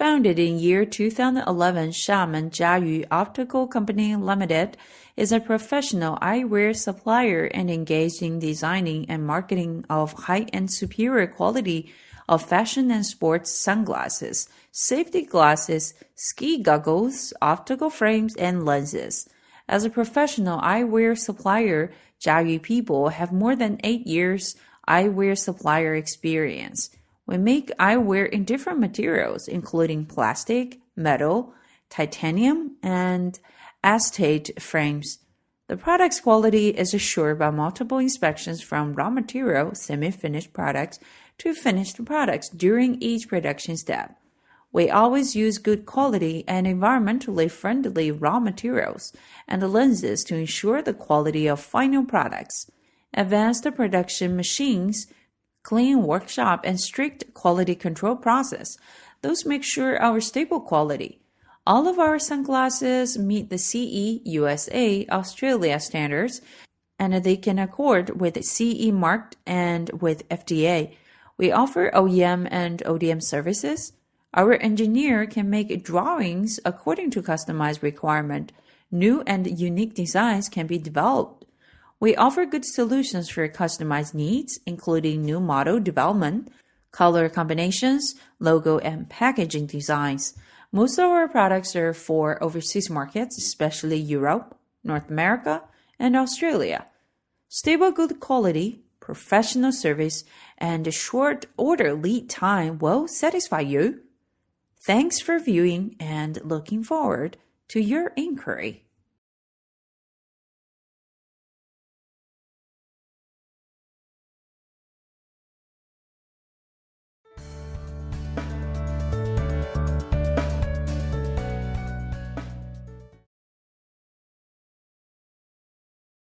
Founded in year 2011, Xiamen Jiayu Optical Company Limited is a professional eyewear supplier and engaged in designing and marketing of high-end superior quality of fashion and sports sunglasses, safety glasses, ski goggles, optical frames, and lenses. As a professional eyewear supplier, Jiayu people have more than 8 years eyewear supplier experience. We make eyewear in different materials, including plastic, metal, titanium, and acetate frames. The product's quality is assured by multiple inspections from raw material, semi-finished products, to finished products during each production step. We always use good quality and environmentally friendly raw materials and lenses to ensure the quality of final products. Advanced production machines, clean workshop, and strict quality control process. Those make sure our stable quality. All of our sunglasses meet the CE, USA, Australia standards, and they can accord with CE marked and with FDA. We offer OEM and ODM services. Our engineer can make drawings according to customized requirement. New and unique designs can be developed. We offer good solutions for customized needs, including new model development, color combinations, logo, and packaging designs. Most of our products are for overseas markets, especially Europe, North America, and Australia. Stable good quality, professional service, and a short order lead time will satisfy you. Thanks for viewing and looking forward to your inquiry.